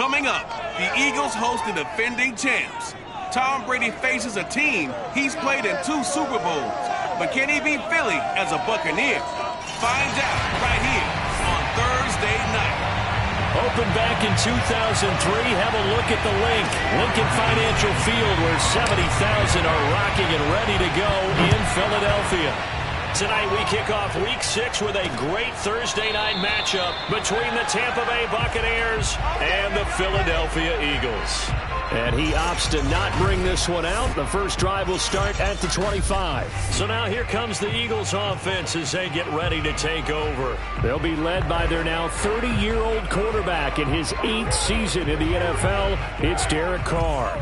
Coming up, the Eagles host the defending champs. Tom Brady faces a team he's played in 2 Super Bowls. But can he beat Philly as a Buccaneer? Find out right here on Thursday night. Opened back in 2003, have a look at the Lincoln Financial Field, where 70,000 are rocking and ready to go in Philadelphia. Tonight we kick off Week 6 with a great Thursday night matchup between the Tampa Bay Buccaneers and the Philadelphia Eagles. And he opts to not bring this one out. The first drive will start at the 25. So now here comes the Eagles offense as they get ready to take over. They'll be led by their now 30-year-old quarterback in his 8th season in the NFL. It's Derek Carr.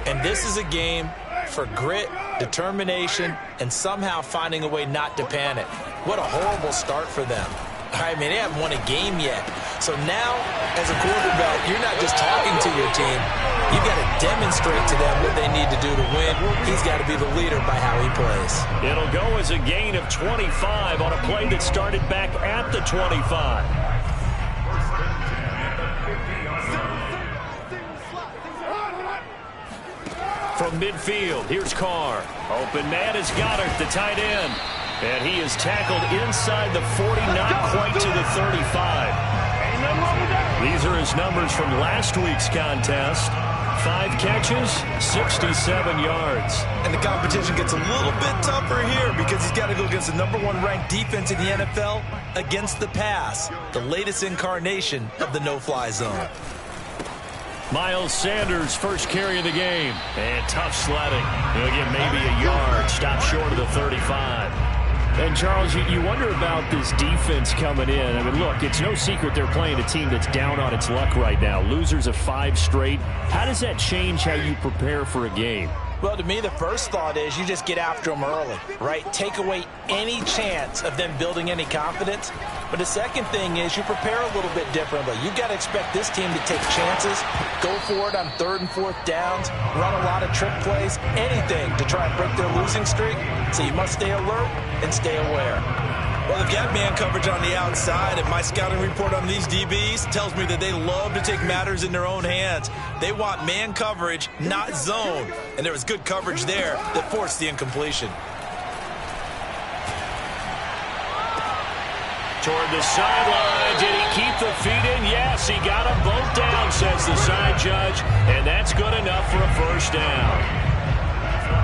And this is a game for grit, determination, and somehow finding a way not to panic. What a horrible start for them. I mean, they haven't won a game yet. So now, as a quarterback, you're not just talking to your team. You've got to demonstrate to them what they need to do to win. He's got to be the leader by how he plays. It'll go as a gain of 25 on a play that started back at the 25. From midfield, here's Carr. Open man is Goddard, the tight end. And he is tackled inside the 40, not quite to the 35. These are his numbers from last week's contest. 5 catches, 67 yards. And the competition gets a little bit tougher here because he's got to go against the #1 ranked defense in the NFL against the pass, the latest incarnation of the no-fly zone. Miles Sanders, first carry of the game. And tough sledding. He'll get maybe a yard. Stop short of the 35. And, Charles, you wonder about this defense coming in. I mean, look, it's no secret they're playing a team that's down on its luck right now. Losers of 5 straight. How does that change how you prepare for a game? Well, to me, the first thought is you just get after them early, right? Take away any chance of them building any confidence. But the second thing is you prepare a little bit differently. You've got to expect this team to take chances, go for it on 3rd and 4th downs, run a lot of trick plays, anything to try and break their losing streak. So you must stay alert and stay aware. Well, they've got man coverage on the outside, and my scouting report on these DBs tells me that they love to take matters in their own hands. They want man coverage, not zone. And there was good coverage there that forced the incompletion. Toward the sideline. Did he keep the feet in? Yes, he got them both down, says the side judge. And that's good enough for a first down.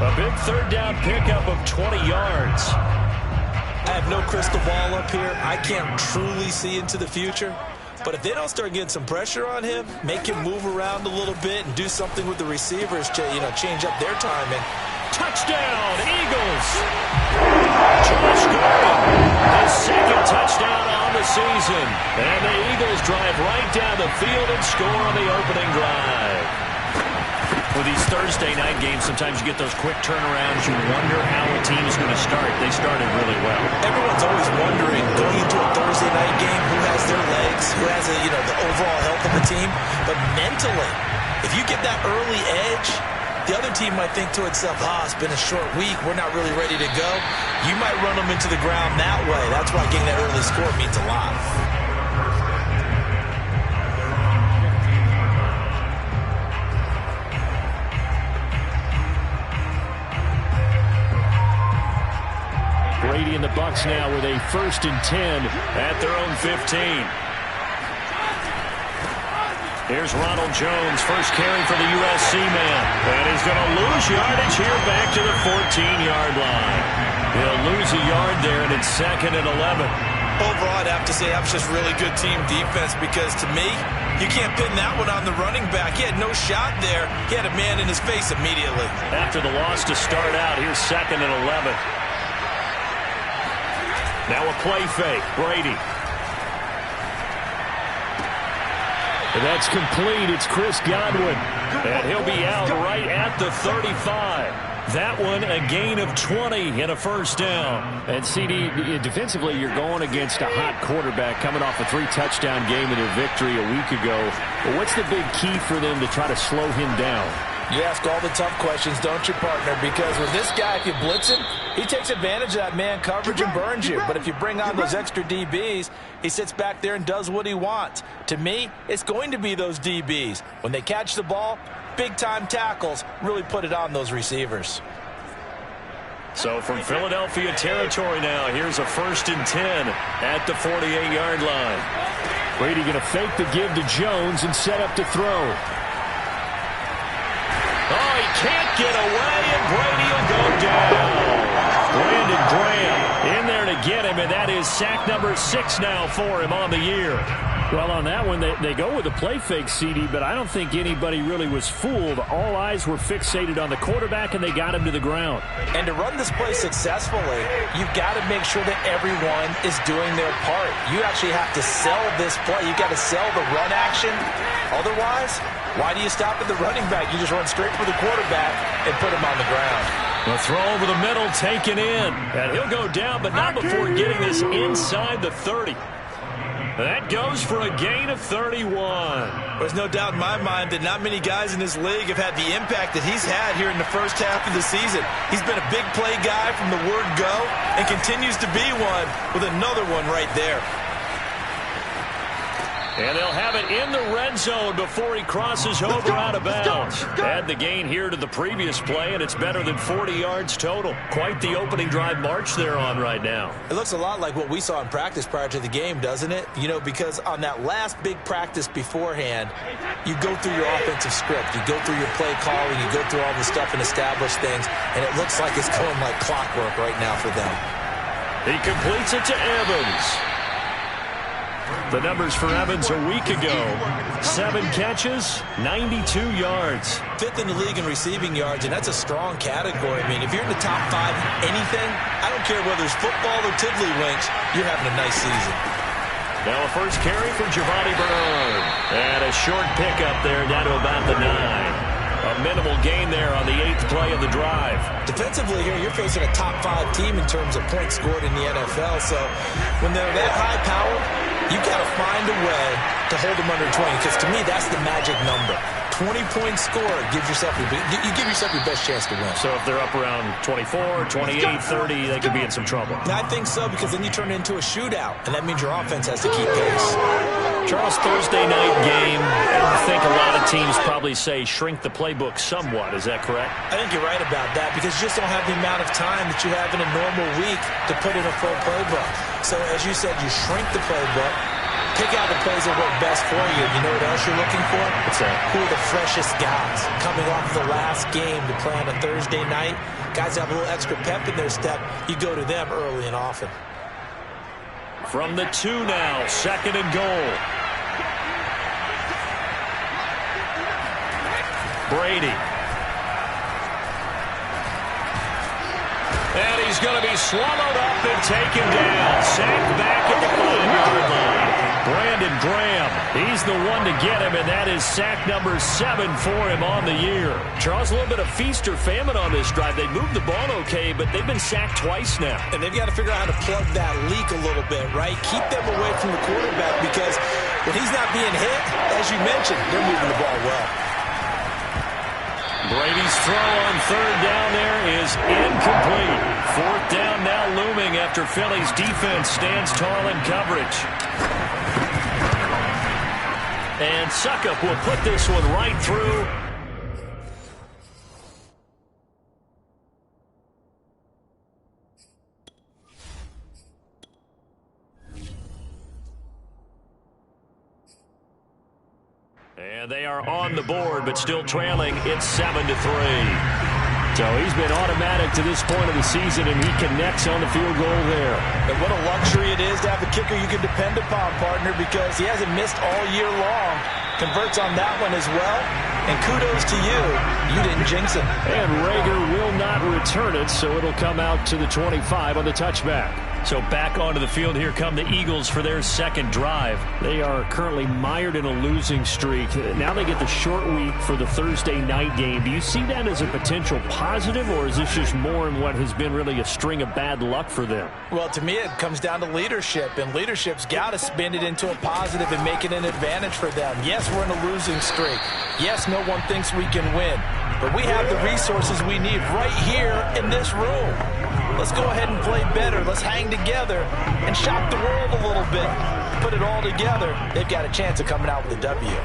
A big 3rd down pickup of 20 yards. I have no crystal ball up here. I can't truly see into the future. But if they don't start getting some pressure on him, make him move around a little bit and do something with the receivers to, change up their timing. Touchdown, Eagles! Josh Gordon, his 2nd touchdown on the season. And the Eagles drive right down the field and score on the opening drive. With these Thursday night games, sometimes you get those quick turnarounds. You wonder how a team is going to start. They started really well. Everyone's always wondering, going into a Thursday night game, who has their legs, who has the overall health of the team. But mentally, if you get that early edge, the other team might think to itself, it's been a short week. We're not really ready to go. You might run them into the ground that way. That's why getting that early score means a lot. Brady and the Bucs now with a 1st and 10 at their own 15. Here's Ronald Jones, first carry for the USC man. And he's going to lose yardage here back to the 14-yard line. He'll lose a yard there, and it's 2nd and 11. Overall, I'd have to say that was just really good team defense because, to me, you can't pin that one on the running back. He had no shot there. He had a man in his face immediately. After the loss to start out, here's 2nd and 11. Now a play fake, Brady. And that's complete. It's Chris Godwin. And he'll be out right at the 35. That one a gain of 20 and a first down. And CD, defensively, you're going against a hot quarterback coming off a 3-touchdown game in their victory a week ago. But what's the big key for them to try to slow him down? You ask all the tough questions, don't you, partner? Because with this guy, if you blitz him, he takes advantage of that man coverage and burns you. But if you bring on those extra DBs, he sits back there and does what he wants. To me, it's going to be those DBs. When they catch the ball, big-time tackles really put it on those receivers. So from Philadelphia territory now, here's a 1st and 10 at the 48-yard line. Brady going to fake the give to Jones and set up to throw. Oh, he can't get away, and Brady will go down. Brandon Graham in there to get him, and that is sack number 6 now for him on the year. Well, on that one, they go with a play fake, CD, but I don't think anybody really was fooled. All eyes were fixated on the quarterback, and they got him to the ground. And to run this play successfully, you've got to make sure that everyone is doing their part. You actually have to sell this play. You've got to sell the run action. Otherwise, why do you stop at the running back? You just run straight for the quarterback and put him on the ground. The throw over the middle taken in. And he'll go down, but not before getting this inside the 30. That goes for a gain of 31. There's no doubt in my mind that not many guys in this league have had the impact that he's had here in the first half of the season. He's been a big play guy from the word go and continues to be one with another one right there. And they'll have it in the red zone before he crosses over out of bounds. Add the gain here to the previous play, and it's better than 40 yards total. Quite the opening drive march they're on right now. It looks a lot like what we saw in practice prior to the game, doesn't it? You know, because on that last big practice beforehand, you go through your offensive script. You go through your play calling. You go through all the stuff and establish things, and it looks like it's going like clockwork right now for them. He completes it to Evans. The numbers for Evans a week ago: 7 catches, 92 yards. 5th in the league in receiving yards, and that's a strong category. I mean, if you're in the top 5 in anything, I don't care whether it's football or tiddlywinks, you're having a nice season. Now a first carry for Giovanni Bernard. And a short pickup there down to about the 9. A minimal gain there on the 8th play of the drive. Defensively here, you're facing a top 5 team in terms of points scored in the NFL. So when they're that high powered, you've got to find a way to hold them under 20. Because to me, that's the magic number. 20-point score gives yourself you give yourself your best chance to win. So if they're up around 24, 28, 30, they could be in some trouble. I think so, because then you turn it into a shootout, and that means your offense has to keep pace. Charles, Thursday night game, I think a lot of teams probably say shrink the playbook somewhat. Is that correct? I think you're right about that, because you just don't have the amount of time that you have in a normal week to put in a full playbook. So as you said, you shrink the playbook, pick out the plays that work best for you. You know what else you're looking for? What's that? Who are the freshest guys coming off the last game to play on a Thursday night? Guys have a little extra pep in their step. You go to them early and often. From the 2 now, 2nd and goal. Brady. And he's going to be swallowed up and taken down. Sacked back at the 5-yard line. Brandon Graham, he's the one to get him, and that is sack number 7 for him on the year. Charles, a little bit of feast or famine on this drive. They moved the ball okay, but they've been sacked twice now. And they've got to figure out how to plug that leak a little bit, right? Keep them away from the quarterback, because when he's not being hit, as you mentioned, they're moving the ball well. Brady's throw on 3rd down there is incomplete. 4th down now looming after Philly's defense stands tall in coverage. And Succop will put this one right through. And they are on the board, but still trailing. It's 7-3. So he's been automatic to this point of the season, and he connects on the field goal there. And what a luxury it is to have a kicker you can depend upon, partner, because he hasn't missed all year long. Converts on that one as well. And kudos to you. You didn't jinx it. And Rager will not return it, so it'll come out to the 25 on the touchback. So back onto the field, here come the Eagles for their 2nd drive. They are currently mired in a losing streak. Now they get the short week for the Thursday night game. Do you see that as a potential positive, or is this just more in what has been really a string of bad luck for them? Well, to me, it comes down to leadership, and leadership's got to spin it into a positive and make it an advantage for them. Yes, we're in a losing streak. Yes, no one thinks we can win. but we have the resources we need right here in this room. Let's go ahead and play better. Let's hang together and shock the world a little bit. Put it all together. They've got a chance of coming out with a W.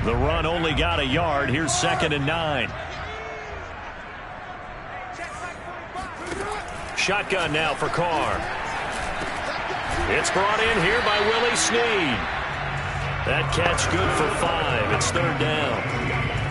The run only got a yard. Here's 2nd and 9. Shotgun now for Carr. It's brought in here by Willie Snead. That catch good for 5. It's 3rd down.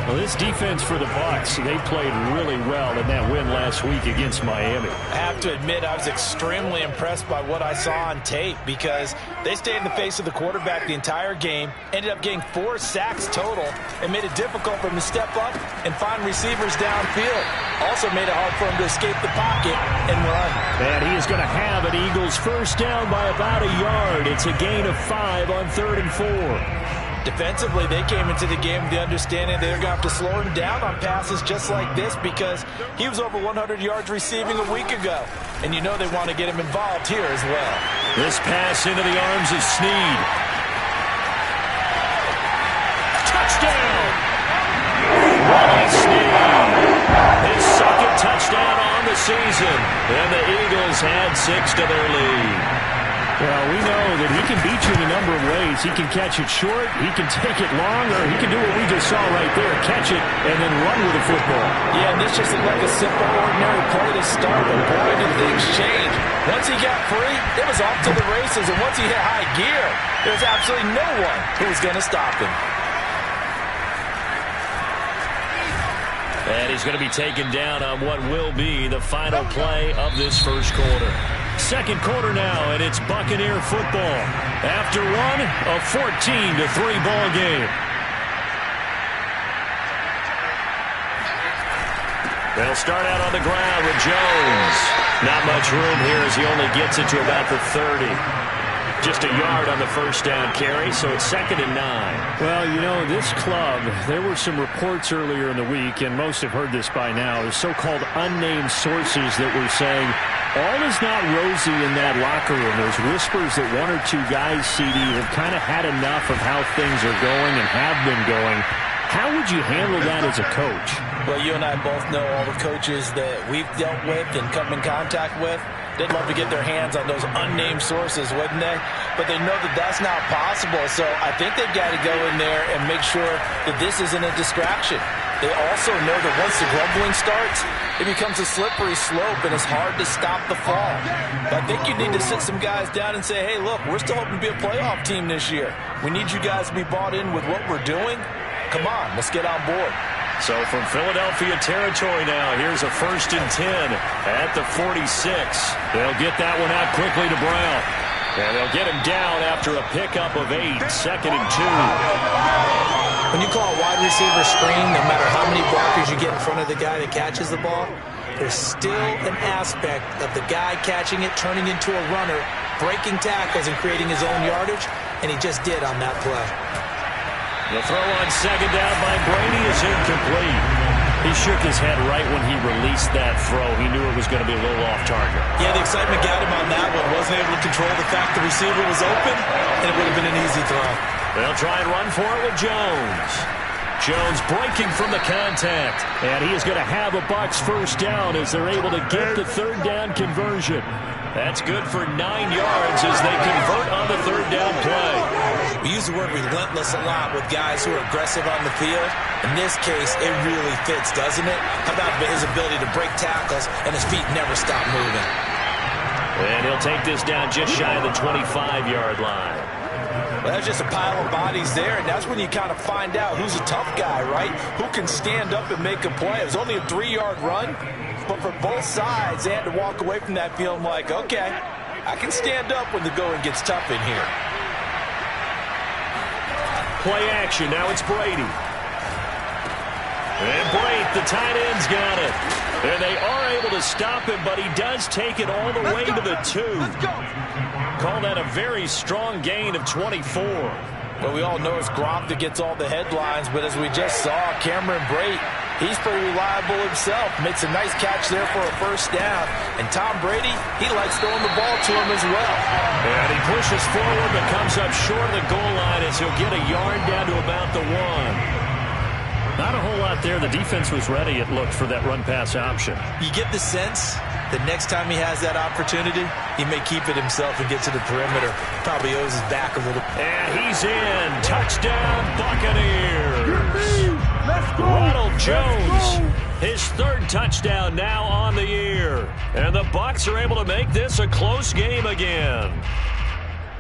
Well, this defense for the Bucs, they played really well in that win last week against Miami. I have to admit, I was extremely impressed by what I saw on tape because they stayed in the face of the quarterback the entire game, ended up getting 4 sacks total, and made it difficult for him to step up and find receivers downfield. Also made it hard for him to escape the pocket and run. And he is going to have an Eagles first down by about a yard. It's a gain of 5 on 3rd and 4. Defensively, they came into the game with the understanding they're going to have to slow him down on passes just like this because he was over 100 yards receiving a week ago. And you know they want to get him involved here as well. This pass into the arms of Snead. Touchdown! Willie Snead. His 2nd touchdown on the season. And the Eagles add 6 to their lead. Well, we know that he can beat you in a number of ways. He can catch it short, he can take it long, or he can do what we just saw right there, catch it and then run with the football. Yeah, and this just looked like a simple, ordinary play to start, but boy, did things change. Once he got free, it was off to the races, and once he hit high gear, there was absolutely no one who was going to stop him. And he's going to be taken down on what will be the final play of this first quarter. 2nd quarter now, and it's Buccaneer football. After one, a 14-3 ball game. They'll start out on the ground with Jones. Not much room here as he only gets it to about the 30. Just a yard on the first down carry, so it's 2nd and 9. Well, you know, this club, there were some reports earlier in the week, and most have heard this by now, the so-called unnamed sources that were saying all is not rosy in that locker room. There's whispers that 1 or 2 guys, CD, have kind of had enough of how things are going and have been going. How would you handle that as a coach? Well, you and I both know all the coaches that we've dealt with and come in contact with. They'd love to get their hands on those unnamed sources, wouldn't they? But they know that that's not possible, so I think they've got to go in there and make sure that this isn't a distraction. They also know that once the grumbling starts, it becomes a slippery slope, and it's hard to stop the fall. But I think you need to sit some guys down and say, hey, look, we're still hoping to be a playoff team this year. We need you guys to be bought in with what we're doing. Come on, let's get on board. So from Philadelphia territory now, here's a 1st and 10 at the 46. They'll get that one out quickly to Brown. And they'll get him down after a pickup of 8, 2nd and 2. When you call a wide receiver screen, no matter how many blockers you get in front of the guy that catches the ball, there's still an aspect of the guy catching it, turning into a runner, breaking tackles and creating his own yardage, and he just did on that play. The throw on 2nd down by Brady is incomplete. He shook his head right when he released that throw. He knew it was going to be a little off target. Yeah, the excitement got him on that one. Wasn't able to control the fact the receiver was open, and it would have been an easy throw. They'll try and run for it with Jones. Jones breaking from the contact. And he is going to have a Bucs first down as they're able to get the 3rd down conversion. That's good for 9 yards as they convert on the 3rd down play. We use the word relentless a lot with guys who are aggressive on the field. In this case, it really fits, doesn't it? How about his ability to break tackles and his feet never stop moving? And he'll take this down just shy of the 25-yard line. Well, there's just a pile of bodies there, and that's when you kind of find out who's a tough guy, right? Who can stand up and make a play. It was only a 3-yard run, but for both sides, they had to walk away from that feeling like, okay, I can stand up when the going gets tough in here. Play action. Now it's Brady. And Brate, the tight end's got it. And they are able to stop him, but he does take it all the way to the 2. Call that a very strong gain of 24. Well, we all know it's Gronk that gets all the headlines, but as we just saw, Cameron Brate, he's pretty reliable himself. Makes a nice catch there for a first down. And Tom Brady, he likes throwing the ball to him as well. And he pushes forward but comes up short of the goal line as as he'll get a yard down to about the 1. Not a whole lot there. The defense was ready, it looked, for that run-pass option. You get the sense that next time he has that opportunity, he may keep it himself and get to the perimeter. Probably owes his back a little. And he's in. Touchdown, Buccaneers. Ronald Jones, his 3rd touchdown now on the year. And the Bucs are able to make this a close game again.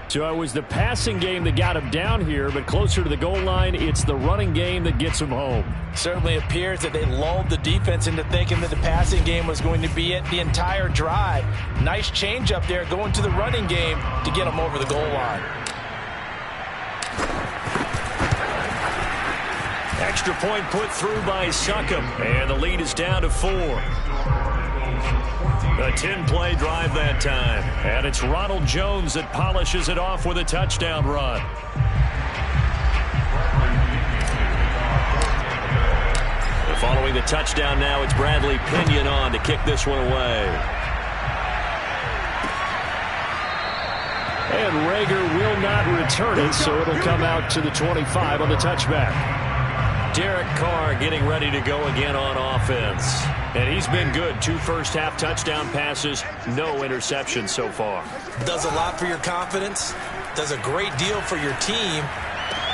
So it was the passing game that got him down here, but closer to the goal line, it's the running game that gets him home. Certainly appears that they lulled the defense into thinking that the passing game was going to be it the entire drive. Nice change up there going to the running game to get him over the goal line. Extra point put through by Succop, and the lead is down to 4. A 10-play drive that time. And it's Ronald Jones that polishes it off with a touchdown run. And following the touchdown now, it's Bradley Pinion on to kick this one away. And Reagor will not return it, so it'll come out to the 25 on the touchback. Derek Carr getting ready to go again on offense. And he's been good. 2 first-half touchdown passes, no interceptions so far. Does a lot for your confidence, does a great deal for your team,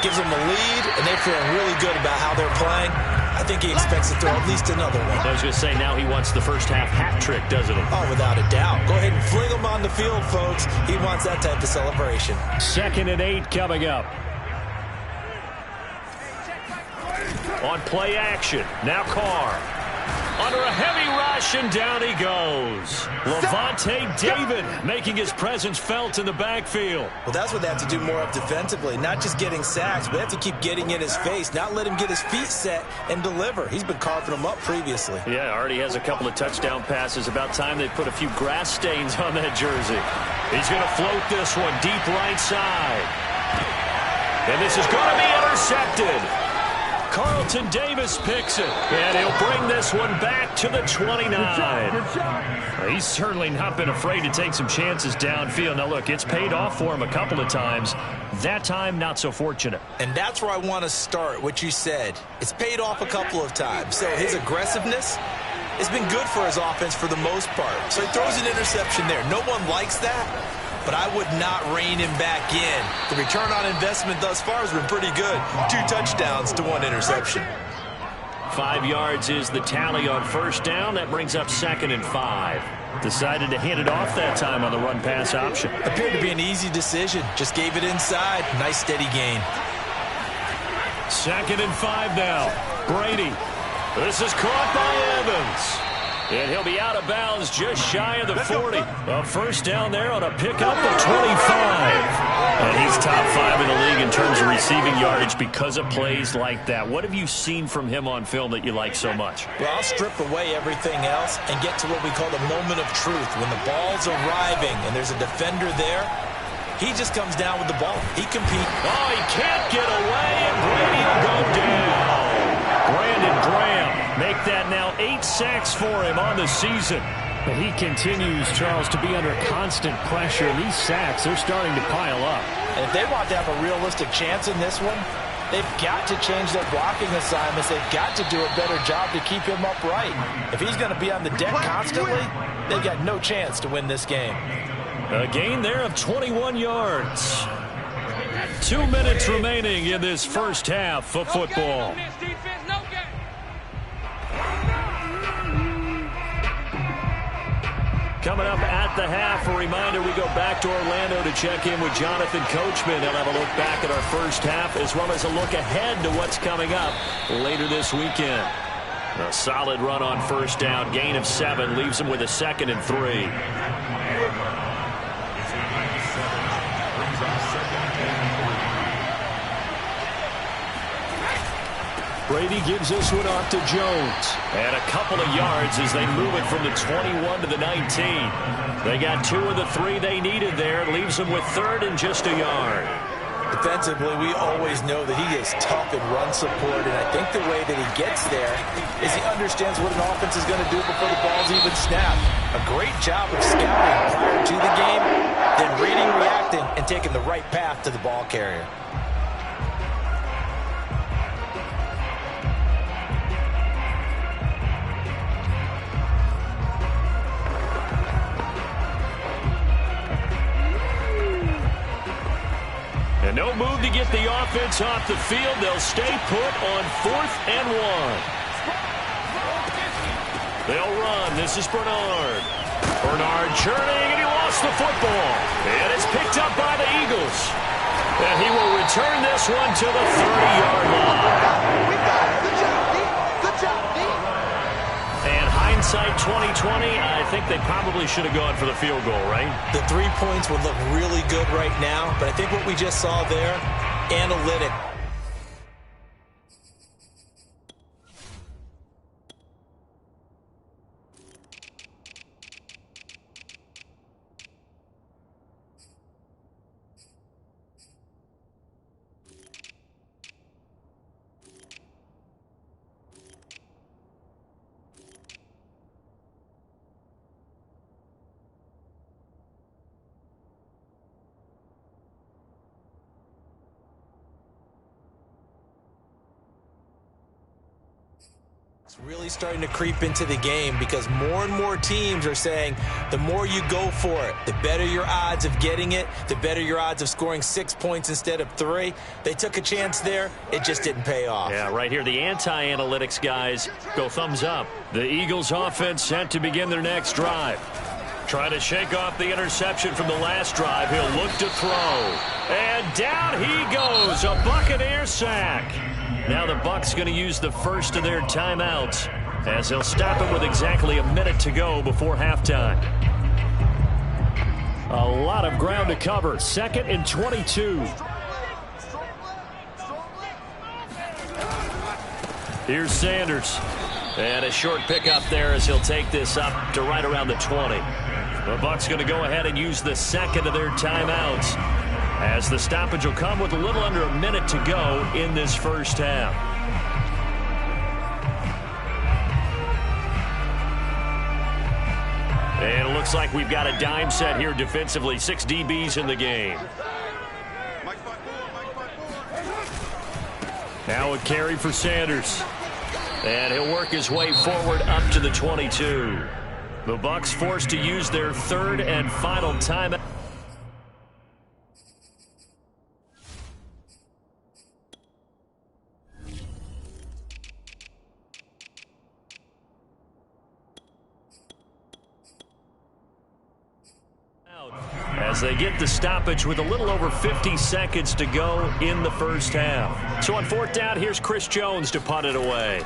gives them a lead, and they're feeling really good about how they're playing. I think he expects to throw at least another one. I was going to say, now he wants the first-half hat trick, doesn't he? Oh, without a doubt. Go ahead and fling him on the field, folks. He wants that type of celebration. 2nd and 8 coming up. On play action, now Carr. Under a heavy rush, and down he goes. Lavonte David making his presence felt in the backfield. Well, that's what they have to do more of defensively. Not just getting sacks, but they have to keep getting in his face, not let him get his feet set and deliver. He's been carving them up previously. Yeah, already has a couple of touchdown passes. About time they put a few grass stains on that jersey. He's going to float this one deep right side. And this is going to be intercepted. Carlton Davis picks it, and he'll bring this one back to the 29. He's certainly not been afraid to take some chances downfield. Now, look, it's paid off for him a couple of times. That time, not so fortunate. And that's where I want to start, what you said. It's paid off a couple of times. So his aggressiveness has been good for his offense for the most part. So he throws an interception there. No one likes that. But I would not rein him back in. The return on investment thus far has been pretty good. 2 touchdowns to 1 interception. 5 yards is the tally on first down. That brings up 2nd and 5. Decided to hand it off that time on the run-pass option. Appeared to be an easy decision. Just gave it inside. Nice steady gain. 2nd and 5 now. Brady. This is caught by Evans. And he'll be out of bounds just shy of the 40. A first down there on a pickup of 25. And he's top 5 in the league in terms of receiving yardage because of plays like that. What have you seen from him on film that you like so much? Well, I'll strip away everything else and get to what we call the moment of truth. When the ball's arriving and there's a defender there, he just comes down with the ball. He competes. Oh, he can't get away, and Brady will go down. Brandon Graham make that now 8 sacks for him on the season. But he continues, Charles, to be under constant pressure. And these sacks, they're starting to pile up. And if they want to have a realistic chance in this one, they've got to change their blocking assignments. They've got to do a better job to keep him upright. If he's going to be on the deck constantly, they've got no chance to win this game. A gain there of 21 yards. 2 minutes remaining in this first half of football. Coming up at the half, a reminder, we go back to Orlando to check in with Jonathan Coachman. He'll have a look back at our first half as well as a look ahead to what's coming up later this weekend. A solid run on first down, gain of 7, leaves him with a 2nd and 3. Brady gives this one off to Jones. And a couple of yards as they move it from the 21 to the 19. They got 2 of the 3 they needed there. Leaves them with 3rd and just a yard. Defensively, we always know that he is tough in run support, and I think the way that he gets there is he understands what an offense is going to do before the ball's even snapped. A great job of scouting prior to the game, then reading, reacting, and taking the right path to the ball carrier. move to get the offense off the field. They'll stay put on 4th and 1. They'll run. This is Bernard. Bernard churning, and he lost the football. And it's picked up by the Eagles. And he will return this one to the 30-yard line. Good job, D. And hindsight 2020, I think they probably should have gone for the field goal, right? The 3 points would look really good right now, but I think what we just saw there, analytic. It's really starting to creep into the game because more and more teams are saying the more you go for it, the better your odds of getting it, the better your odds of scoring 6 points instead of 3. They took a chance there. It just didn't pay off. Yeah, right here, the anti-analytics guys go thumbs up. The Eagles offense set to begin their next drive. Trying to shake off the interception from the last drive. He'll look to throw. And down he goes, a Buccaneer sack. Now the Bucs going to use the first of their timeouts as they'll stop it with exactly a minute to go before halftime. A lot of ground to cover. 2nd and 22. Here's Sanders. And a short pickup there as he'll take this up to right around the 20. The Bucs going to go ahead and use the second of their timeouts, as the stoppage will come with a little under a minute to go in this first half. And it looks like we've got a dime set here defensively. 6 DBs in the game. Now a carry for Sanders. And he'll work his way forward up to the 22. The Bucs forced to use their 3rd and final timeout. As they get the stoppage with a little over 50 seconds to go in the first half. So on 4th down, here's Chris Jones to punt it away.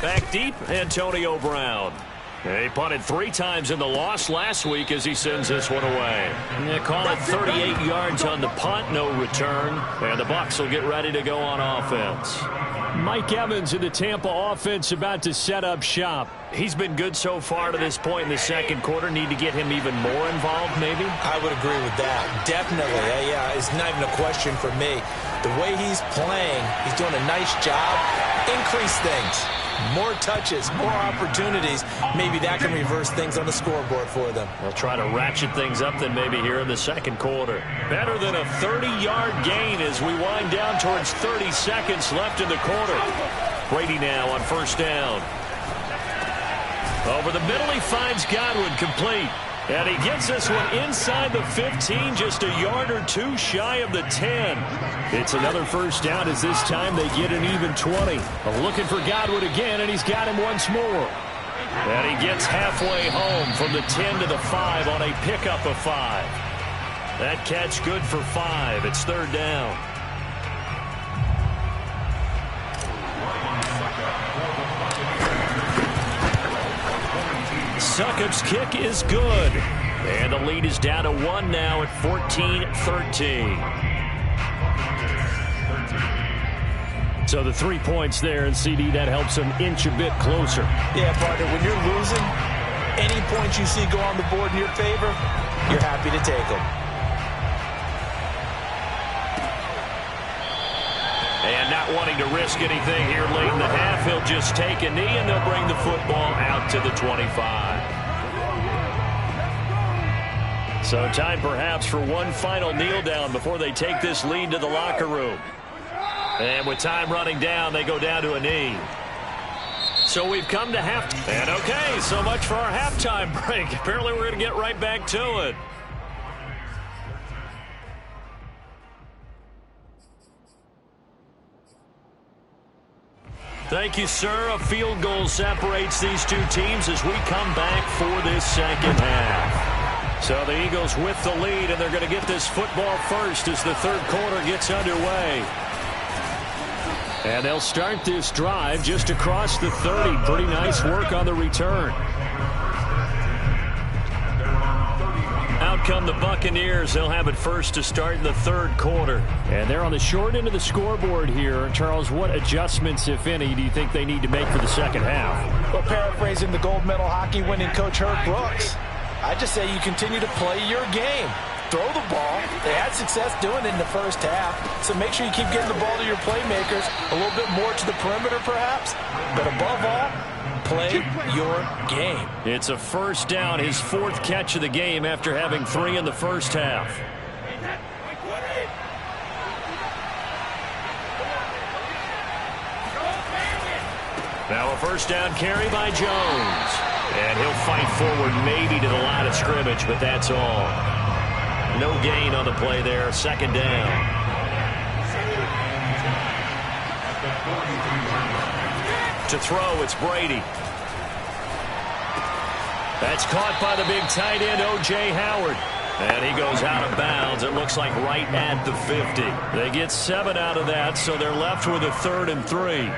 Back deep, Antonio Brown. He punted 3 times in the loss last week as he sends this one away. Call it 38 yards on the punt, no return. And the Bucs will get ready to go on offense. Mike Evans in the Tampa offense about to set up shop. He's been good so far to this point in the second quarter. Need to get him even more involved, maybe? I would agree with that. Definitely. Yeah, it's not even a question for me. The way he's playing, he's doing a nice job. Increase things. More touches, more opportunities. Maybe that can reverse things on the scoreboard for them. They'll try to ratchet things up then maybe here in the second quarter. Better than a 30-yard gain as we wind down towards 30 seconds left in the quarter. Brady now on 1st down. Over the middle, he finds Godwin complete. And he gets this one inside the 15, just a yard or 2 shy of the 10. It's another first down as this time they get an even 20. Looking for Godwin again, and he's got him once more. And he gets halfway home from the 10 to the 5 on a pickup of 5. That catch good for 5. It's 3rd down. Succop's kick is good. And the lead is down to 1 now at 14-13. So the 3 points there, and CD, that helps him inch a bit closer. Yeah, partner, when you're losing, any points you see go on the board in your favor, you're happy to take them. And not wanting to risk anything here late in the half, he'll just take a knee, and they'll bring the football out to the 25. So time perhaps for one final kneel down before they take this lead to the locker room. And with time running down, they go down to a knee. So we've come to halftime. And okay, so much for our halftime break. Apparently we're going to get right back to it. Thank you, sir. A field goal separates these two teams as we come back for this second half. So the Eagles with the lead, and they're going to get this football first as the third quarter gets underway. And they'll start this drive just across the 30. Pretty nice work on the return. Out come the Buccaneers. They'll have it first to start in the third quarter. And they're on the short end of the scoreboard here. Charles, what adjustments, if any, do you think they need to make for the second half? Well, paraphrasing the gold medal hockey winning coach Herb Brooks, I just say you continue to play your game. Throw the ball. They had success doing it in the first half, so make sure you keep getting the ball to your playmakers, a little bit more to the perimeter perhaps, but above all, play your game. It's a first down, his fourth catch of the game after having 3 in the first half. Now a first down carry by Jones. And he'll fight forward maybe to the line of scrimmage, but that's all. No gain on the play there. Second down. To throw, it's Brady. That's caught by the big tight end, O.J. Howard. And he goes out of bounds. It looks like right at the 50. They get 7 out of that, so they're left with a 3rd and 3.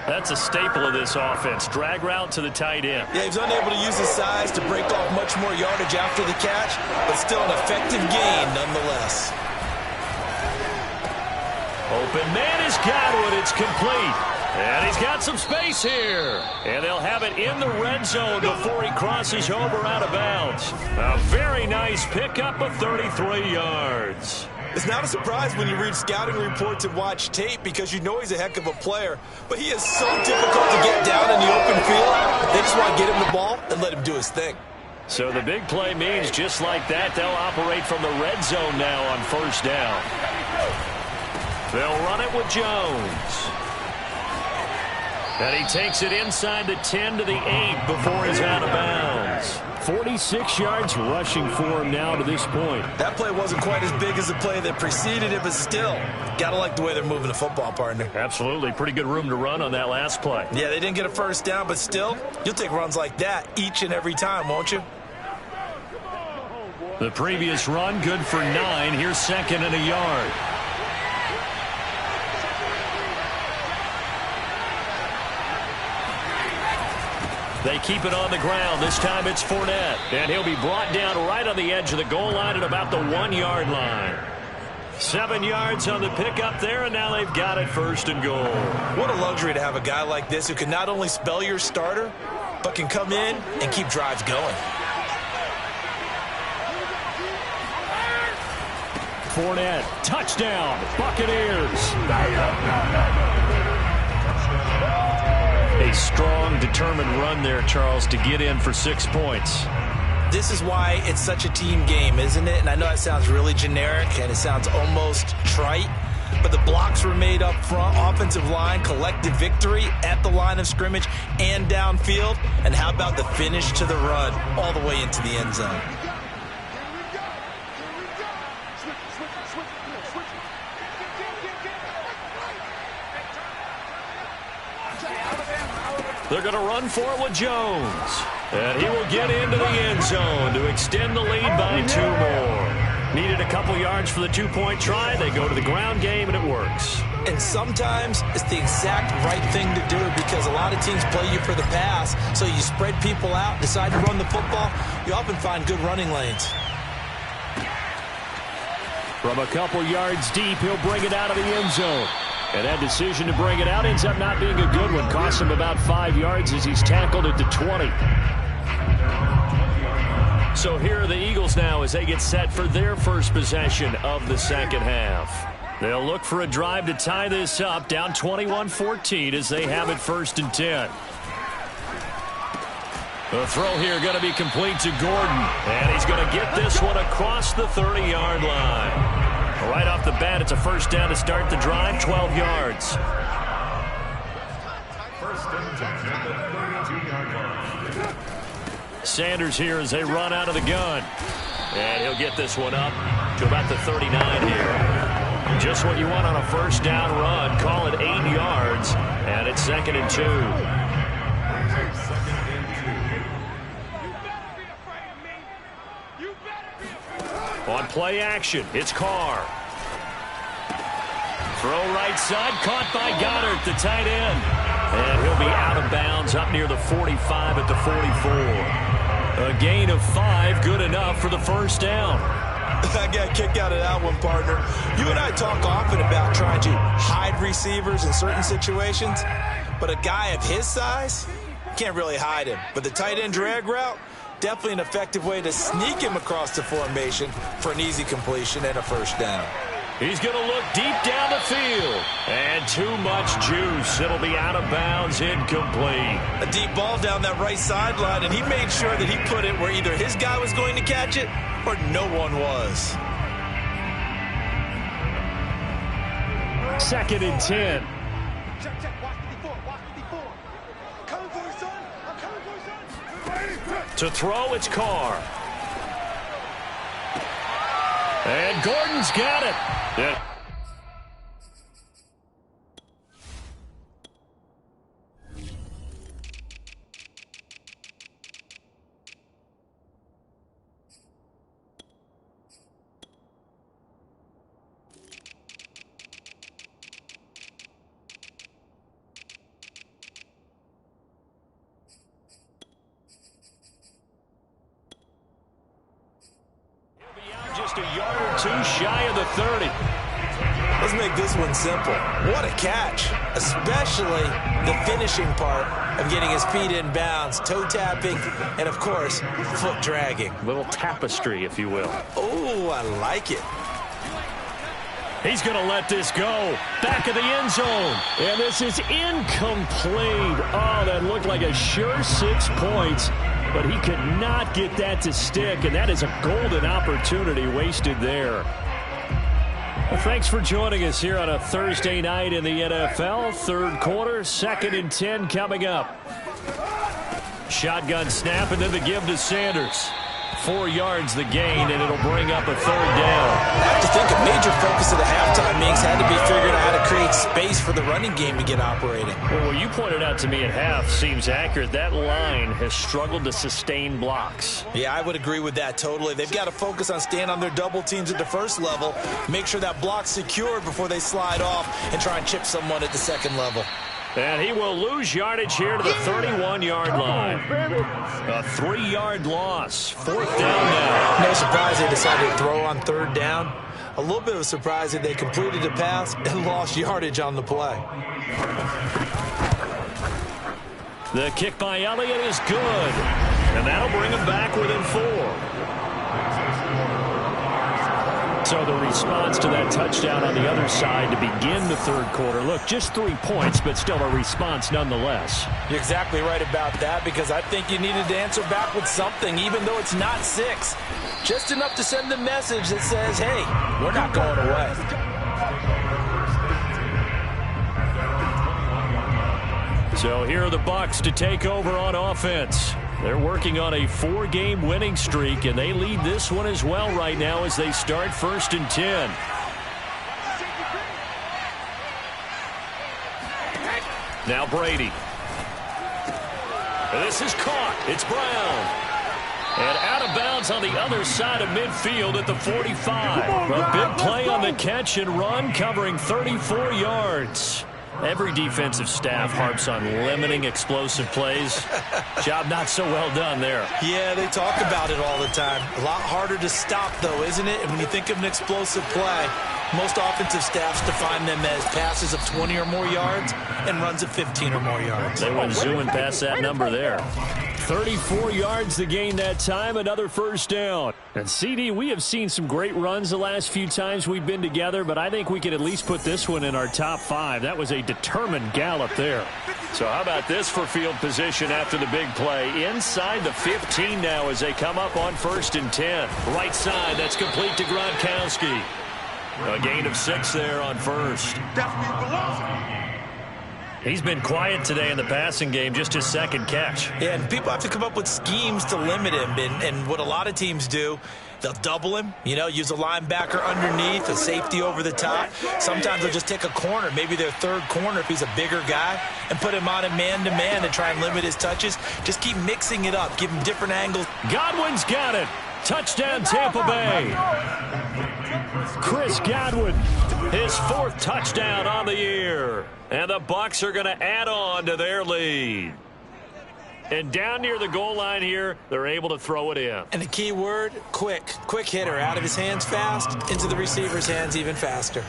That's a staple of this offense. Drag route to the tight end. Yeah, he's unable to use his size to break off much more yardage after the catch, but still an effective gain nonetheless. Open man has got it. It's complete. And he's got some space here. And they'll have it in the red zone before he crosses over out of bounds. A very nice pickup of 33 yards. It's not a surprise when you read scouting reports and watch tape because you know he's a heck of a player. But he is so difficult to get down in the open field. They just want to get him the ball and let him do his thing. So the big play means just like that, they'll operate from the red zone now on first down. They'll run it with Jones. And he takes it inside the 10 to the 8 before he's out of bounds. 46 yards rushing for him now to this point. That play wasn't quite as big as the play that preceded it, but still, gotta like the way they're moving the football, partner. Absolutely. Pretty good room to run on that last play. Yeah, they didn't get a first down, but still, you'll take runs like that each and every time, won't you? The previous run, good for 9. Here's 2nd and a yard. They keep it on the ground. This time it's Fournette. And he'll be brought down right on the edge of the goal line at about the 1-yard line. 7 yards on the pickup there, and now they've got it 1st and goal. What a luxury to have a guy like this who can not only spell your starter, but can come in and keep drives going. Fournette, touchdown, Buccaneers. A strong, determined run there, Charles, to get in for 6 points. This is why it's such a team game, isn't it? And I know it sounds really generic and it sounds almost trite, but the blocks were made up front, offensive line, collective victory at the line of scrimmage and downfield. And how about the finish to the run all the way into the end zone? They're going to run for it with Jones. And he will get into the end zone to extend the lead by 2 more. Needed a couple yards for the 2-point try. They go to the ground game, and it works. And sometimes it's the exact right thing to do because a lot of teams play you for the pass. So you spread people out, decide to run the football. You often find good running lanes. From a couple yards deep, he'll bring it out of the end zone. And that decision to bring it out ends up not being a good one. Costs him about 5 yards as he's tackled at the 20. So here are the Eagles now as they get set for their first possession of the second half. They'll look for a drive to tie this up, down 21-14 as they have it 1st and 10. The throw here going to be complete to Gordon. And he's going to get this one across the 30-yard line. Right off the bat, it's a first down to start the drive, 12 yards. Sanders here as they run out of the gun. And he'll get this one up to about the 39 here. Just what you want on a first down run. Call it 8 yards, and it's 2nd and 2. On play action, it's Carr. Throw right side, caught by Goddard, the tight end. And he'll be out of bounds up near the 45 at the 44. A gain of 5, good enough for the first down. I got kicked out of that one, partner. You and I talk often about trying to hide receivers in certain situations, but a guy of his size, can't really hide him. But the tight end drag route, definitely an effective way to sneak him across the formation for an easy completion and a first down. He's going to look deep down the field. And too much juice. It'll be out of bounds, incomplete. A deep ball down that right sideline, and he made sure that he put it where either his guy was going to catch it or no one was. 2nd and 10. To throw, it's Carr. And Gordon's got it. Yeah. Just a yard or two shy of the 30. Let's make this one simple. What a catch, especially the finishing part of getting his feet in bounds, toe tapping, and of course, foot dragging. Little tapestry, if you will. Oh, I like it. He's going to let this go. Back of the end zone. And this is incomplete. Oh, that looked like a sure 6 points. But he could not get that to stick, and that is a golden opportunity wasted there. Well, thanks for joining us here on a Thursday night in the NFL. Third quarter, 2nd and 10 coming up. Shotgun snap, and then the give to Sanders. 4 yards the gain, and it'll bring up a 3rd down. I have to think a major focus of the halftime meetings had to be figuring out how to create space for the running game to get operating. Well, what you pointed out to me at half seems accurate. That line has struggled to sustain blocks. Yeah, I would agree with that totally. They've got to focus on staying on their double teams at the first level, make sure that block's secured before they slide off and try and chip someone at the second level. And he will lose yardage here to the 31-yard line. A 3-yard loss. 4th down now. No surprise they decided to throw on 3rd down. A little bit of a surprise that they completed a pass and lost yardage on the play. The kick by Elliott is good. And that'll bring him back within 4. So the response to that touchdown on the other side to begin the 3rd quarter. Look, just 3 points, but still a response nonetheless. You're exactly right about that, because I think you needed to answer back with something, even though it's not 6. Just enough to send the message that says, hey, we're not going away. So here are the Bucs to take over on offense. They're working on a 4-game winning streak, and they lead this one as well right now as they start 1st and 10. Now Brady. This is caught. It's Brown. And out of bounds on the other side of midfield at the 45. A big play on the catch and run, covering 34 yards. Every defensive staff harps on limiting explosive plays. Job not so well done there. Yeah, they talk about it all the time. A lot harder to stop, though, isn't it? And when you think of an explosive play, most offensive staffs define them as passes of 20 or more yards and runs of 15 or more yards. They went zooming past that number there. 34 yards to gain that time, another 1st down. And CD, we have seen some great runs the last few times we've been together, but I think we can at least put this one in our top 5. That was a determined gallop there. So how about this for field position after the big play? Inside the 15 now as they come up on 1st and 10. Right side, that's complete to Gronkowski. A gain of 6 there on 1st. He's been quiet today in the passing game, just his 2nd catch. Yeah, and people have to come up with schemes to limit him. And what a lot of teams do They'll double him, use a linebacker underneath, a safety over the top. Sometimes they'll just take a corner, maybe their third corner if he's a bigger guy, and put him on a man-to-man and try and limit his touches. Just keep mixing it up, give him different angles. Godwin's got it. Touchdown, Tampa Bay. Chris Godwin, his 4th touchdown on the year. And the Bucs are going to add on to their lead. And down near the goal line here, they're able to throw it in. And the key word, quick. Quick hitter. Out of his hands fast, into the receiver's hands even faster.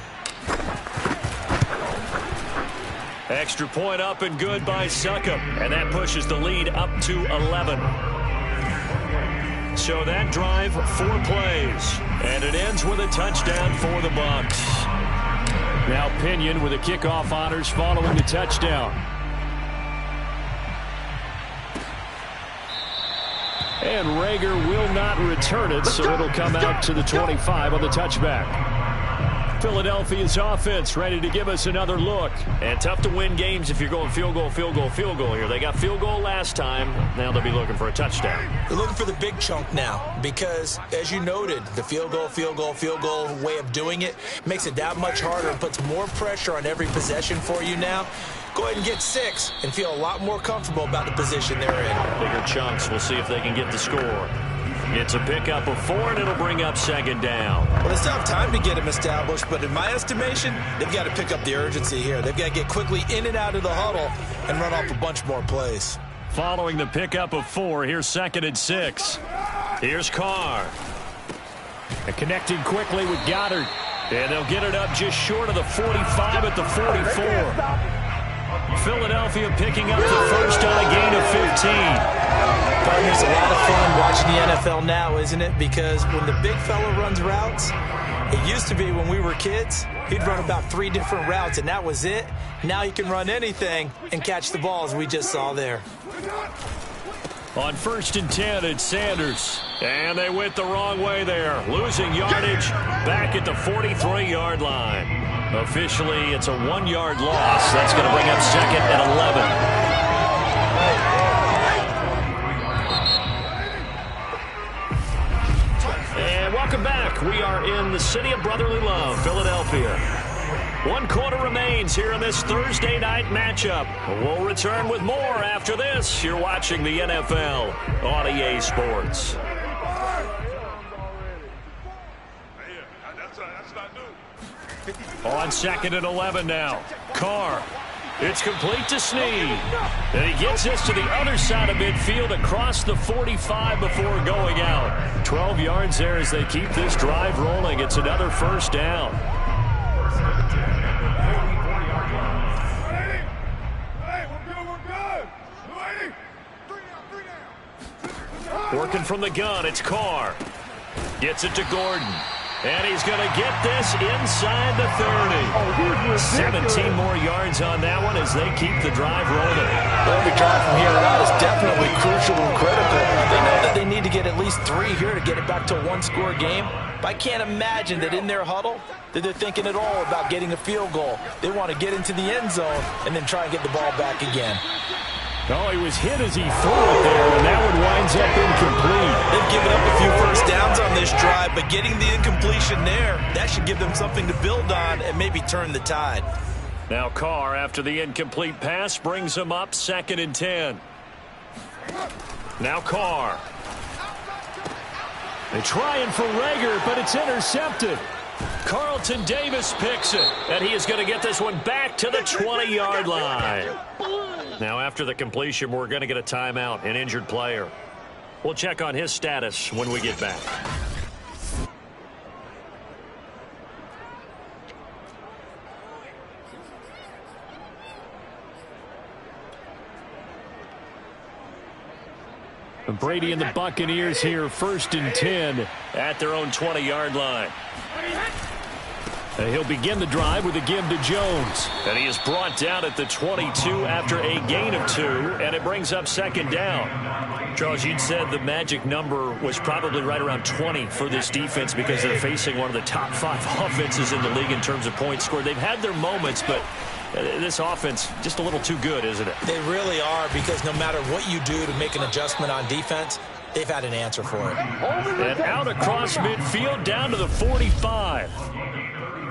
Extra point up and good by Succop. And that pushes the lead up to 11. So that drive, 4 plays. And it ends with a touchdown for the Bucs. Now Pinion with the kickoff honors following the touchdown. And Reagor will not return it, so it'll come out to the 25 on the touchback. Philadelphia's offense ready to give us another look. And tough to win games if you're going field goal, field goal, field goal here. They got field goal last time. Now they'll be looking for a touchdown. They're looking for the big chunk now because, as you noted, the field goal way of doing it makes it that much harder and puts more pressure on every possession for you now. Go ahead and get 6 and feel a lot more comfortable about the position they're in. Bigger chunks. We'll see if they can get the score. It's a pickup of 4, and it'll bring up 2nd down. Well, they still have time to get him established, but in my estimation, they've got to pick up the urgency here. They've got to get quickly in and out of the huddle and run off a bunch more plays. Following the pickup of 4, here's 2nd and 6. Here's Carr. And connecting quickly with Goddard. And they'll get it up just short of the 45 at the 44. Philadelphia picking up the first on a gain of 15. Partners, a lot of fun watching the NFL now, isn't it? Because when the big fella runs routes, it used to be when we were kids, he'd run about 3 different routes, and that was it. Now he can run anything and catch the ball, as we just saw there. On 1st and 10, it's Sanders. And they went the wrong way there. Losing yardage back at the 43-yard line. Officially, it's a 1-yard loss. That's going to bring up 2nd and 11. And welcome back. We are in the city of brotherly love, Philadelphia. 1 quarter remains here in this Thursday night matchup. We'll return with more after this. You're watching the NFL on EA Sports. On 2nd and 11 now. Carr. It's complete to Snead. And he gets this to the other side of midfield across the 45 before going out. 12 yards there as they keep this drive rolling. It's another 1st down. Working from the gun, it's Carr. Gets it to Gordon. And he's going to get this inside the 30. 17 more yards on that one as they keep the drive rolling. Every drive from here on out is definitely crucial and critical. They know that they need to get at least 3 here to get it back to a 1-score game. But I can't imagine that in their huddle that they're thinking at all about getting a field goal. They want to get into the end zone and then try and get the ball back again. Oh, he was hit as he threw it there, and that one winds up incomplete. They've given up a few first downs on this drive, but getting the incompletion there, that should give them something to build on and maybe turn the tide. Now Carr, after the incomplete pass, brings him up 2nd and 10. Now Carr. They're trying for Reagor, but it's intercepted. Carlton Davis picks it, and he is going to get this one back to the 20-yard line. Now, after the completion, we're going to get a timeout, an injured player. We'll check on his status when we get back. Brady and the Buccaneers here, 1st and 10 at their own 20-yard line. He'll begin the drive with a give to Jones. And he is brought down at the 22 after a gain of 2, and it brings up 2nd down. Charles, you'd said the magic number was probably right around 20 for this defense because they're facing one of the top 5 offenses in the league in terms of points scored. They've had their moments, but this offense just a little too good, isn't it? They really are, because no matter what you do to make an adjustment on defense, they've had an answer for it. And out across midfield down to the 45.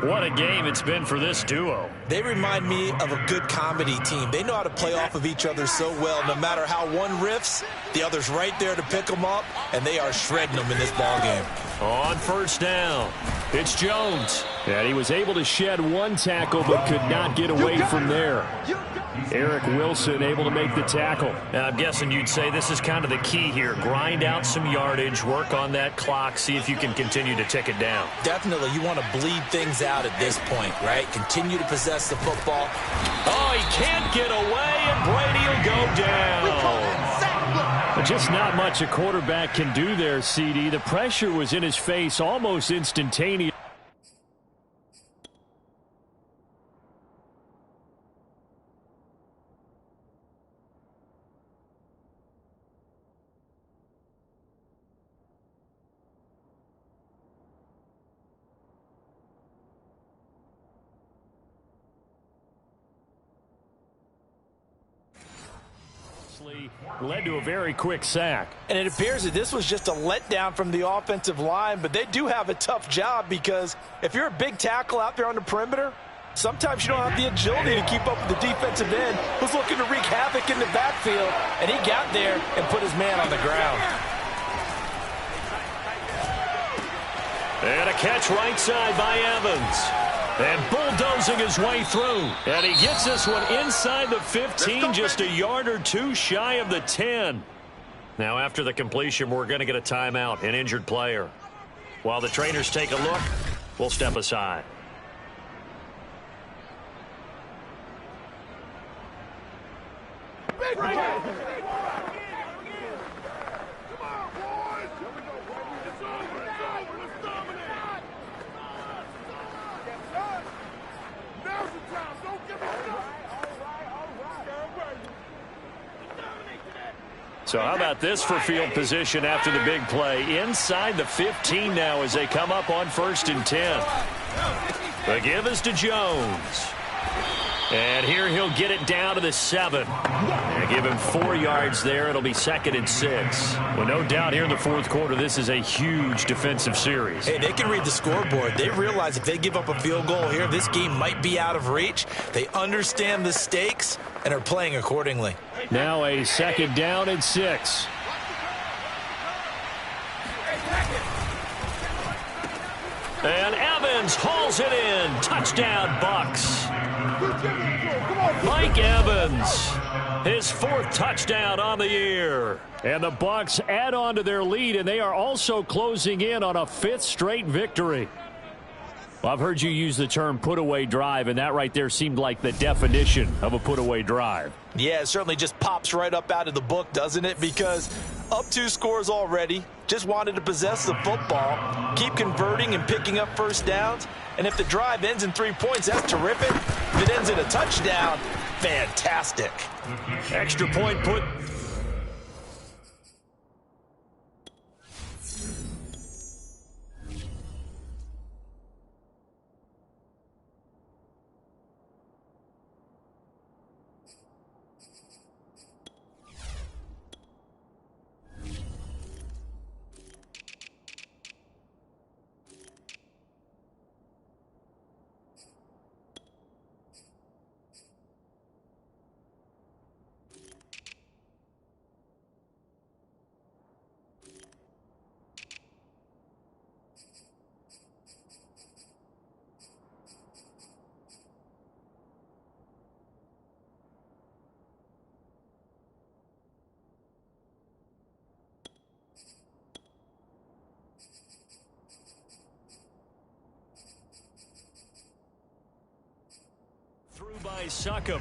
What a game it's been for this duo. They remind me of a good comedy team. They know how to play off of each other so well. No matter how one riffs, the other's right there to pick them up, and they are shredding them in this ballgame. On first down, it's Jones. And he was able to shed one tackle but could not get away from there. Eric Wilson able to make the tackle. Now, I'm guessing you'd say this is kind of the key here. Grind out some yardage, work on that clock, see if you can continue to tick it down. Definitely, you want to bleed things out at this point, right? Continue to possess the football. Oh, he can't get away, and Brady will go down. Just not much a quarterback can do there, CD. The pressure was in his face almost instantaneous. Led to a very quick sack. And it appears that this was just a letdown from the offensive line, but they do have a tough job because if you're a big tackle out there on the perimeter, sometimes you don't have the agility to keep up with the defensive end who's looking to wreak havoc in the backfield, and he got there and put his man on the ground. And a catch right side by Evans. And bulldozing his way through. And he gets this one inside the 15, just a yard or two shy of the 10. Now, after the completion, we're going to get a timeout, an injured player. While the trainers take a look, we'll step aside. So how about this for field position after the big play? Inside the 15 now as they come up on 1st and 10. The give is to Jones. And here he'll get it down to the 7. And give him 4 yards there. It'll be 2nd and 6. Well, no doubt here in the 4th quarter, this is a huge defensive series. Hey, they can read the scoreboard. They realize if they give up a field goal here, this game might be out of reach. They understand the stakes and are playing accordingly. Now a 2nd down and 6. And Evans hauls it in. Touchdown, Bucks. Mike Evans, his 4th touchdown on the year. And the Bucks add on to their lead, and they are also closing in on a 5th straight victory. Well, I've heard you use the term put-away drive, and that right there seemed like the definition of a put-away drive. Yeah, it certainly just pops right up out of the book, doesn't it? Because up 2 scores already, just wanted to possess the football, keep converting and picking up first downs. And if the drive ends in 3 points, that's terrific. If it ends in a touchdown, fantastic. Extra point put. Through by Succop.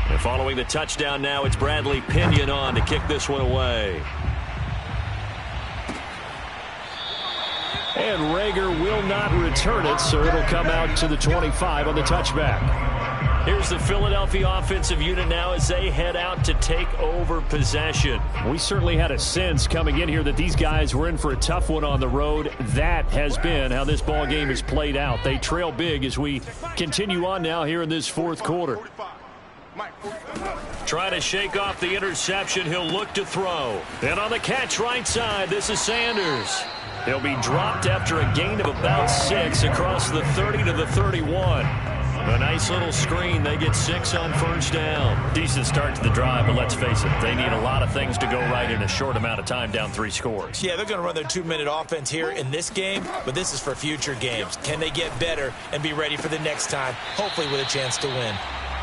And following the touchdown now, it's Bradley Pinion on to kick this one away. And Rager will not return it, so it'll come out to the 25 on the touchback. Here's the Philadelphia offensive unit now as they head out to take over possession. We certainly had a sense coming in here that these guys were in for a tough one on the road. That has been how this ball game has played out. They trail big as we continue on now here in this fourth quarter. Trying to shake off the interception. He'll look to throw. And on the catch right side, this is Sanders. He'll be dropped after a gain of about 6 across the 30 to the 31. A nice little screen. They get 6 on first down. Decent start to the drive, but let's face it, they need a lot of things to go right in a short amount of time, down 3 scores. Yeah, they're going to run their 2-minute offense here in this game, but this is for future games. Can they get better and be ready for the next time, hopefully with a chance to win?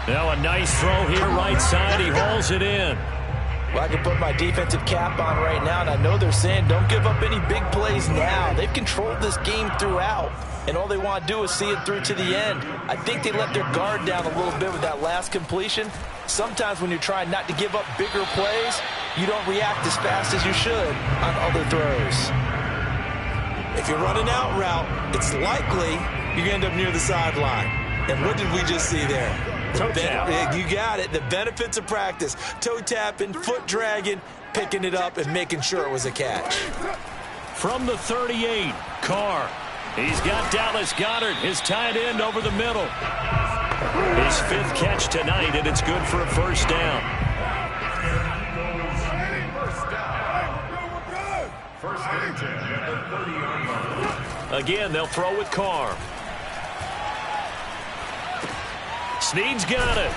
Now a nice throw here right side. He hauls it in. Well, I can put my defensive cap on right now, and I know they're saying don't give up any big plays now. They've controlled this game throughout, and all they want to do is see it through to the end. I think they let their guard down a little bit with that last completion. Sometimes when you're trying not to give up bigger plays, you don't react as fast as you should on other throws. If you're running out route, it's likely you're going to end up near the sideline. And what did we just see there? Toe tap. You got it. The benefits of practice. Toe tapping, foot dragging, picking it up, and making sure it was a catch. From the 38, Carr. He's got Dallas Goedert, his tight end, over the middle. His 5th catch tonight, and it's good for a first down. Again, they'll throw with Carr. Snead's got it.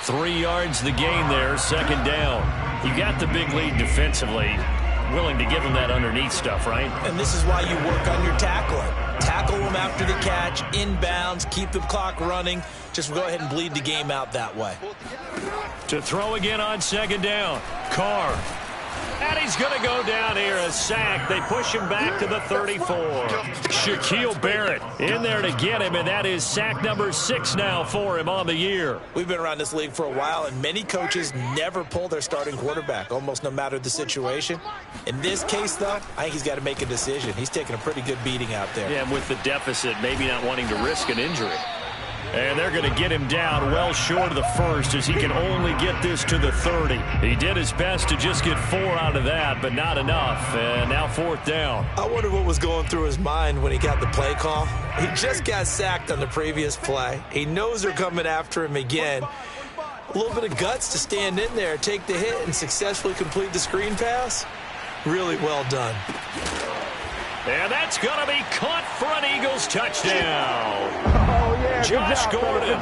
3 yards the gain there, second down. You got the big lead defensively. Willing to give them that underneath stuff, right? And this is why you work on your tackling. Tackle them after the catch, inbounds, keep the clock running. Just go ahead and bleed the game out that way. To throw again on second down. Carr. And he's going to go down here, a sack. They push him back to the 34. Shaquille Barrett in there to get him, and that is sack number 6 now for him on the year. We've been around this league for a while, and many coaches never pull their starting quarterback, almost no matter the situation. In this case, though, I think he's got to make a decision. He's taking a pretty good beating out there. Yeah, and with the deficit, maybe not wanting to risk an injury. And they're going to get him down well short of the first as he can only get this to the 30. He did his best to just get 4 out of that, but not enough. And now 4th down. I wonder what was going through his mind when he got the play call. He just got sacked on the previous play. He knows they're coming after him again. A little bit of guts to stand in there, take the hit, and successfully complete the screen pass. Really well done. And that's going to be caught for an Eagles touchdown. Oh, yeah, Josh Gordon,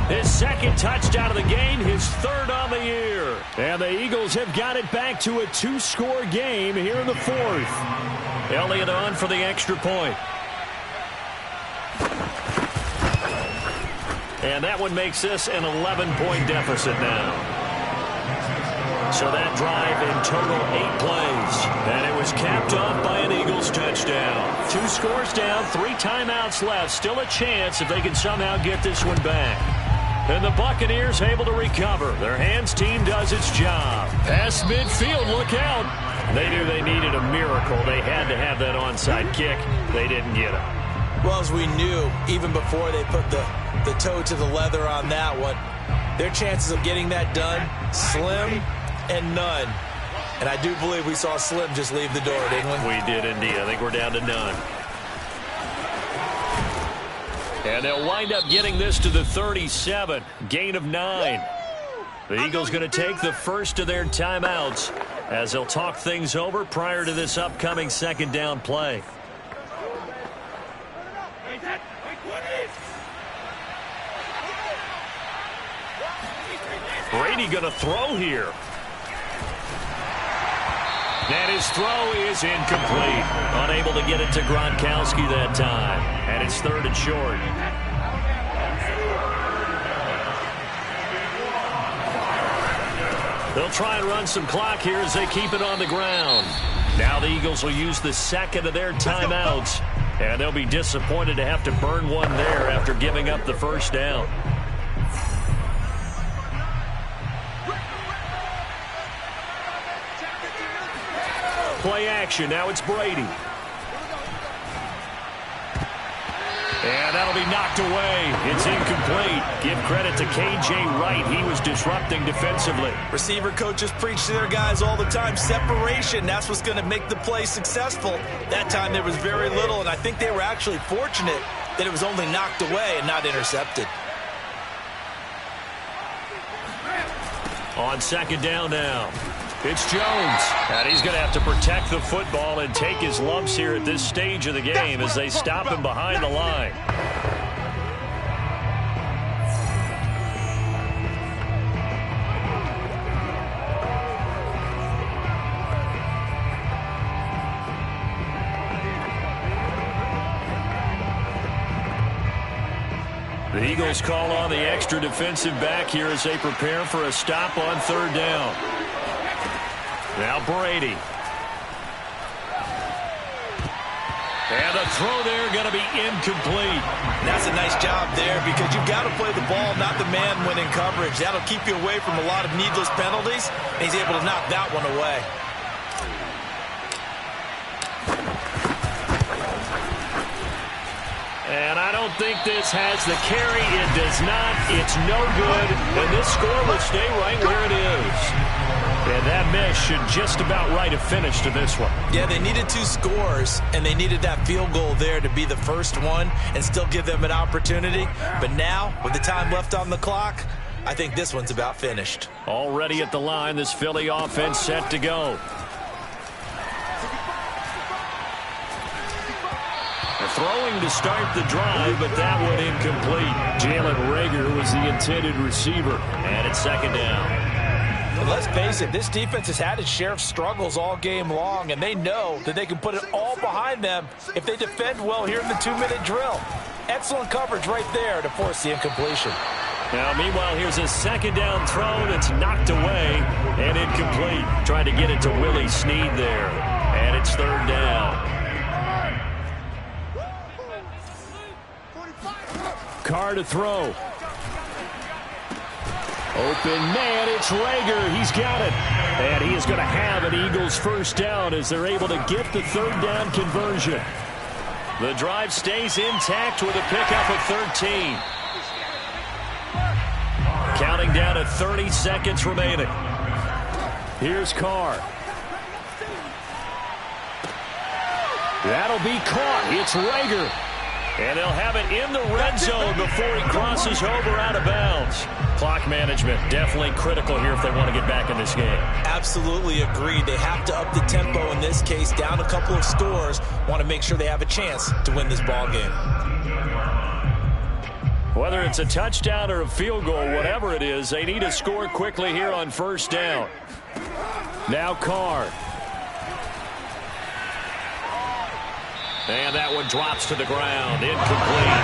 his 2nd touchdown of the game, his 3rd on the year. And the Eagles have got it back to a 2-score game here in the 4th. Elliott on for the extra point. And that one makes this an 11-point deficit now. So that drive in total 8 plays. And it was capped off by an Eagles touchdown. 2 scores down, 3 timeouts left. Still a chance if they can somehow get this one back. And the Buccaneers able to recover. Their hands team does its job. Past midfield, look out. They knew they needed a miracle. They had to have that onside kick. They didn't get it. Well, as we knew, even before they put the toe to the leather on that one, their chances of getting that done, slim and none. And I do believe we saw Slim just leave the door, didn't we? We did indeed. I think we're down to none. And they'll wind up getting this to the 37. Gain of 9. The Eagles going to take the first of their timeouts as they'll talk things over prior to this upcoming 2nd down play. Brady going to throw here. And his throw is incomplete. Unable to get it to Gronkowski that time. And it's 3rd and short. They'll try and run some clock here as they keep it on the ground. Now the Eagles will use the 2nd of their timeouts. And they'll be disappointed to have to burn one there after giving up the first down. Play action. Now it's Brady. And that'll be knocked away. It's incomplete. Give credit to K.J. Wright. He was disrupting defensively. Receiver coaches preach to their guys all the time. Separation, that's what's going to make the play successful. That time there was very little, and I think they were actually fortunate that it was only knocked away and not intercepted. On second down now, it's Jones. And he's going to have to protect the football and take his lumps here at this stage of the game as they stop him behind the line. The Eagles call on the extra defensive back here as they prepare for a stop on third down. Now Brady. And the throw there going to be incomplete. That's a nice job there because you've got to play the ball, not the man when in coverage. That'll keep you away from a lot of needless penalties, and he's able to knock that one away. And I don't think this has the carry. It does not. It's no good. And this score will stay right where it is. And that miss should just about write a finish to this one. Yeah, they needed 2 scores, and they needed that field goal there to be the first one and still give them an opportunity. But now, with the time left on the clock, I think this one's about finished. Already at the line, this Philly offense set to go. Throwing to start the drive, but that one incomplete. Jalen Reagor was the intended receiver. And it's second down. And let's face it, this defense has had its share of struggles all game long, and they know that they can put it all behind them if they defend well here in the 2-minute drill. Excellent coverage right there to force the incompletion. Now, meanwhile, here's a second down throw that's knocked away and incomplete. Trying to get it to Willie Snead there. And it's third down. Carr to throw. Open man, it's Reagor. He's got it. And he is going to have an Eagles first down as they're able to get the third down conversion. The drive stays intact with a pickup of 13. Counting down to 30 seconds remaining. Here's Carr. That'll be caught. It's Reagor. And they'll have it in the red zone before he crosses over out of bounds. Clock management definitely critical here if they want to get back in this game. Absolutely agreed. They have to up the tempo in this case, down a couple of scores. Want to make sure they have a chance to win this ball game. Whether it's a touchdown or a field goal, whatever it is, they need to score quickly here on first down. Now Carr. And that one drops to the ground. Incomplete.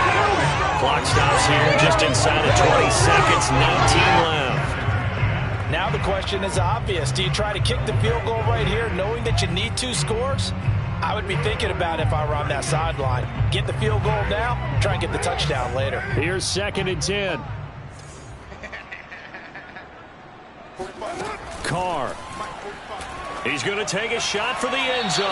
Clock stops here just inside of 20 seconds. 19 left. Now the question is obvious. Do you try to kick the field goal right here knowing that you need 2 scores? I would be thinking about it if I were on that sideline. Get the field goal now, try and get the touchdown later. Here's second and 10. Carr. He's going to take a shot for the end zone.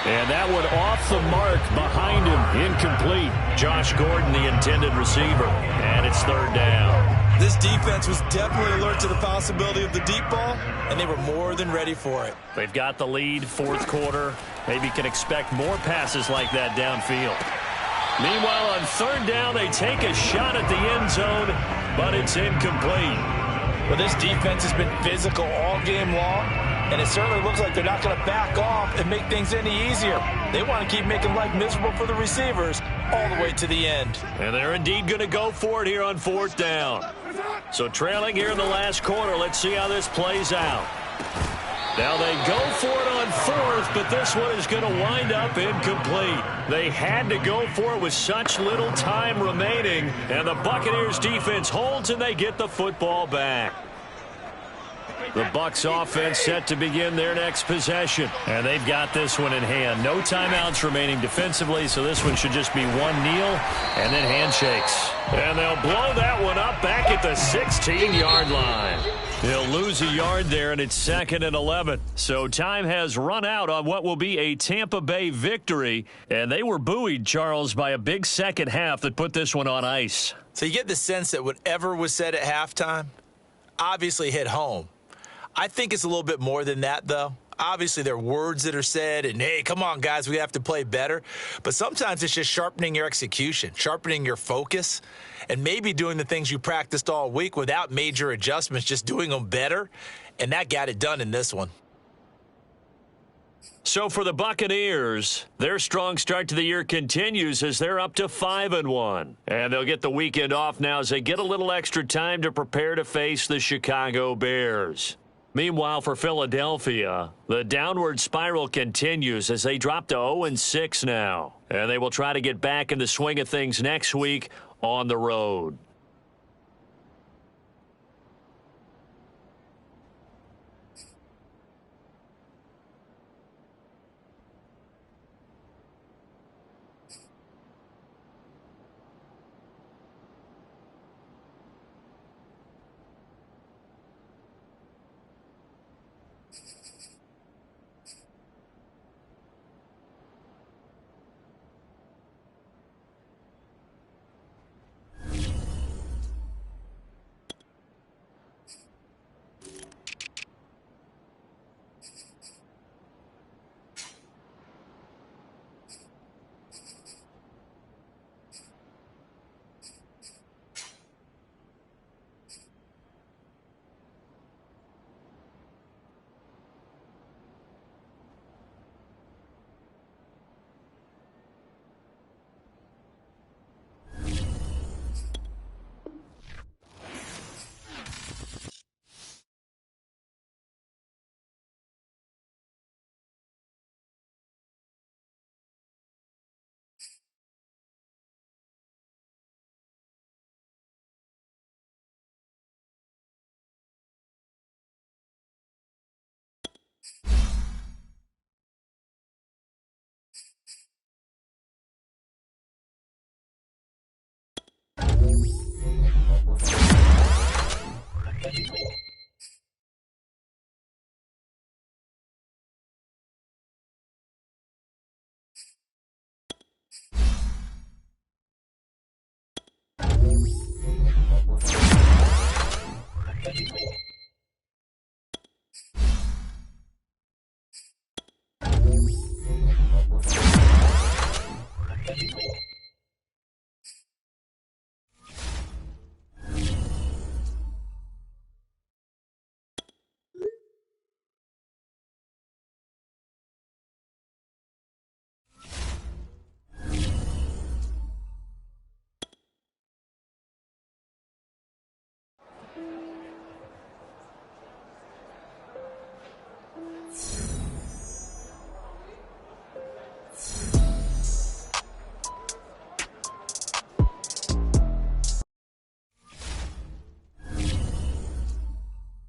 And that one off the mark behind him. Incomplete. Josh Gordon, the intended receiver. And it's third down. This defense was definitely alert to the possibility of the deep ball, and they were more than ready for it. They've got the lead, fourth quarter. Maybe can expect more passes like that downfield. Meanwhile, on third down, they take a shot at the end zone, but it's incomplete. Well, this defense has been physical all game long, and it certainly looks like they're not going to back off and make things any easier. They want to keep making life miserable for the receivers all the way to the end. And they're indeed going to go for it here on fourth down. So trailing here in the last quarter, let's see how this plays out. Now they go for it on fourth, but this one is going to wind up incomplete. They had to go for it with such little time remaining, and the Buccaneers defense holds and they get the football back. The Bucks offense set to begin their next possession. And they've got this one in hand. No timeouts remaining defensively, so this one should just be one kneel and then handshakes. And they'll blow that one up back at the 16-yard line. They'll lose a yard there, and it's 2nd and 11. So time has run out on what will be a Tampa Bay victory. And they were buoyed, Charles, by a big second half that put this one on ice. So you get the sense that whatever was said at halftime obviously hit home. I think it's a little bit more than that, though. Obviously, there are words that are said, and, hey, come on, guys, we have to play better. But sometimes it's just sharpening your execution, sharpening your focus, and maybe doing the things you practiced all week without major adjustments, just doing them better. And that got it done in this one. So for the Buccaneers, their strong start to the year continues as they're up to 5-1. And they'll get the weekend off now as they get a little extra time to prepare to face the Chicago Bears. Meanwhile, for Philadelphia, the downward spiral continues as they drop to 0-6 now. And they will try to get back in the swing of things next week on the road.